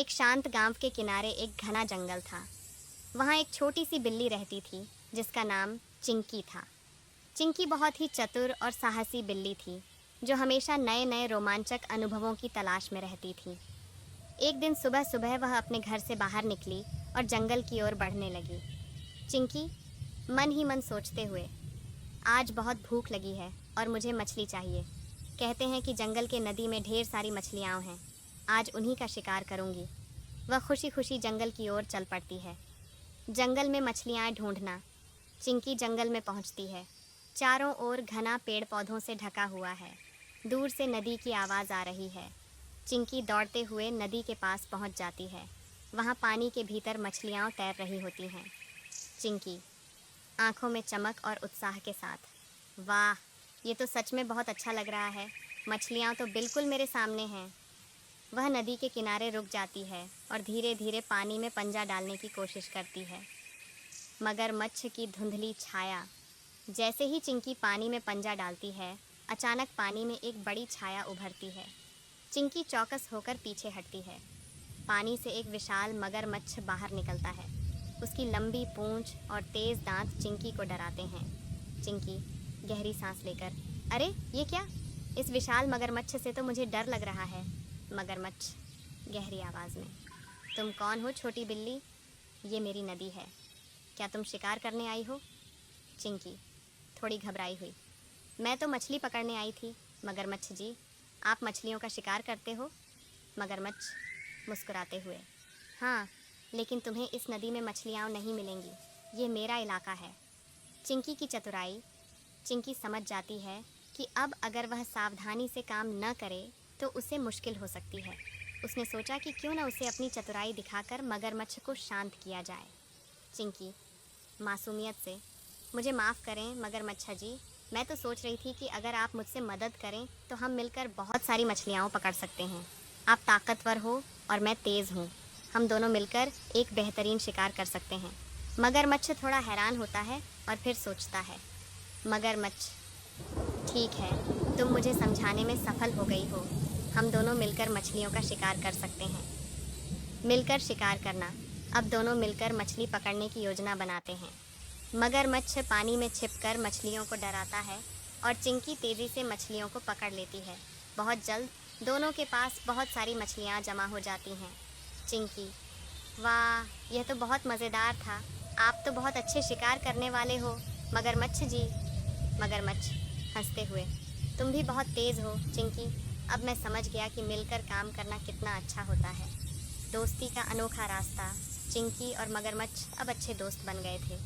एक शांत गांव के किनारे एक घना जंगल था। वहाँ एक छोटी सी बिल्ली रहती थी जिसका नाम चिंकी था। चिंकी बहुत ही चतुर और साहसी बिल्ली थी जो हमेशा नए नए रोमांचक अनुभवों की तलाश में रहती थी। एक दिन सुबह सुबह वह अपने घर से बाहर निकली और जंगल की ओर बढ़ने लगी। चिंकी मन ही मन सोचते हुए, आज बहुत भूख लगी है और मुझे मछली चाहिए। कहते हैं कि जंगल के नदी में ढेर सारी मछलियाँ हैं, आज उन्हीं का शिकार करूँगी। वह खुशी खुशी जंगल की ओर चल पड़ती है। जंगल में मछलियाँ ढूंढना। चिंकी जंगल में पहुँचती है। चारों ओर घना पेड़ पौधों से ढका हुआ है। दूर से नदी की आवाज़ आ रही है। चिंकी दौड़ते हुए नदी के पास पहुँच जाती है। वहाँ पानी के भीतर मछलियाँ तैर रही होती हैं। चिंकी आँखों में चमक और उत्साह के साथ, वाह, ये तो सच में बहुत अच्छा लग रहा है। मछलियाँ तो बिल्कुल मेरे सामने हैं। वह नदी के किनारे रुक जाती है और धीरे धीरे पानी में पंजा डालने की कोशिश करती है। मगरमच्छ की धुंधली छाया। जैसे ही चिंकी पानी में पंजा डालती है, अचानक पानी में एक बड़ी छाया उभरती है। चिंकी चौकस होकर पीछे हटती है। पानी से एक विशाल मगरमच्छ बाहर निकलता है। उसकी लंबी पूंछ और तेज़ दांत चिंकी को डराते हैं। चिंकी गहरी सांस लेकर, अरे ये क्या? इस विशाल मगरमच्छ से तो मुझे डर लग रहा है। मगरमच्छ गहरी आवाज़ में, तुम कौन हो छोटी बिल्ली? ये मेरी नदी है, क्या तुम शिकार करने आई हो? चिंकी थोड़ी घबराई हुई, मैं तो मछली पकड़ने आई थी। मगरमच्छ जी, आप मछलियों का शिकार करते हो? मगरमच्छ मुस्कुराते हुए, हाँ, लेकिन तुम्हें इस नदी में मछलियाँ नहीं मिलेंगी, ये मेरा इलाका है। चिंकी की चतुराई। चिंकी समझ जाती है कि अब अगर वह सावधानी से काम न करे तो उसे मुश्किल हो सकती है। उसने सोचा कि क्यों न उसे अपनी चतुराई दिखाकर मगरमच्छ को शांत किया जाए। चिंकी मासूमियत से, मुझे माफ़ करें मगरमच्छ जी, मैं तो सोच रही थी कि अगर आप मुझसे मदद करें तो हम मिलकर बहुत सारी मछलियाँ पकड़ सकते हैं। आप ताकतवर हो और मैं तेज़ हूँ, हम दोनों मिलकर एक बेहतरीन शिकार कर सकते हैं। मगरमच्छ थोड़ा हैरान होता है और फिर सोचता है, मगरमच्छ, ठीक है, तुम मुझे समझाने में सफल हो गई हो। हम दोनों मिलकर मछलियों का शिकार कर सकते हैं। मिलकर शिकार करना। अब दोनों मिलकर मछली पकड़ने की योजना बनाते हैं। मगरमच्छ पानी में छिपकर मछलियों को डराता है और चिंकी तेज़ी से मछलियों को पकड़ लेती है। बहुत जल्द दोनों के पास बहुत सारी मछलियाँ जमा हो जाती हैं। चिंकी, वाह, यह तो बहुत मज़ेदार था। आप तो बहुत अच्छे शिकार करने वाले हो मगरमच्छ जी। मगरमच्छ हंसते हुए, तुम भी बहुत तेज़ हो चिंकी। अब मैं समझ गया कि मिलकर काम करना कितना अच्छा होता है। दोस्ती का अनोखा रास्ता। चिंकी और मगरमच्छ अब अच्छे दोस्त बन गए थे।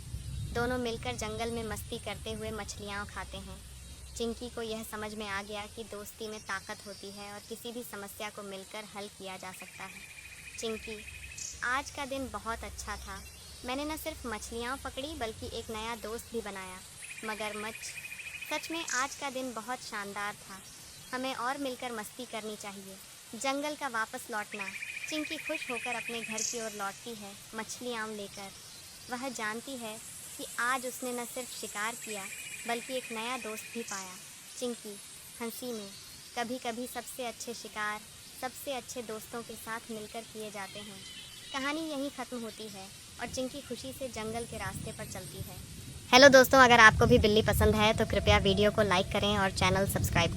दोनों मिलकर जंगल में मस्ती करते हुए मछलियाँ खाते हैं। चिंकी को यह समझ में आ गया कि दोस्ती में ताकत होती है और किसी भी समस्या को मिलकर हल किया जा सकता है। चिंकी, आज का दिन बहुत अच्छा था। मैंने न सिर्फ मछलियाँ पकड़ी बल्कि एक नया दोस्त भी बनाया। मगरमच्छ, सच में आज का दिन बहुत शानदार था। हमें और मिलकर मस्ती करनी चाहिए। जंगल का वापस लौटना। चिंकी खुश होकर अपने घर की ओर लौटती है, मछलियाँ लेकर। वह जानती है कि आज उसने न सिर्फ शिकार किया बल्कि एक नया दोस्त भी पाया। चिंकी हंसी में, कभी कभी सबसे अच्छे शिकार सबसे अच्छे दोस्तों के साथ मिलकर किए जाते हैं। कहानी यहीं ख़त्म होती है और चिंकी खुशी से जंगल के रास्ते पर चलती है। हेलो दोस्तों, अगर आपको भी बिल्ली पसंद है तो कृपया वीडियो को लाइक करें और चैनल सब्सक्राइब करें।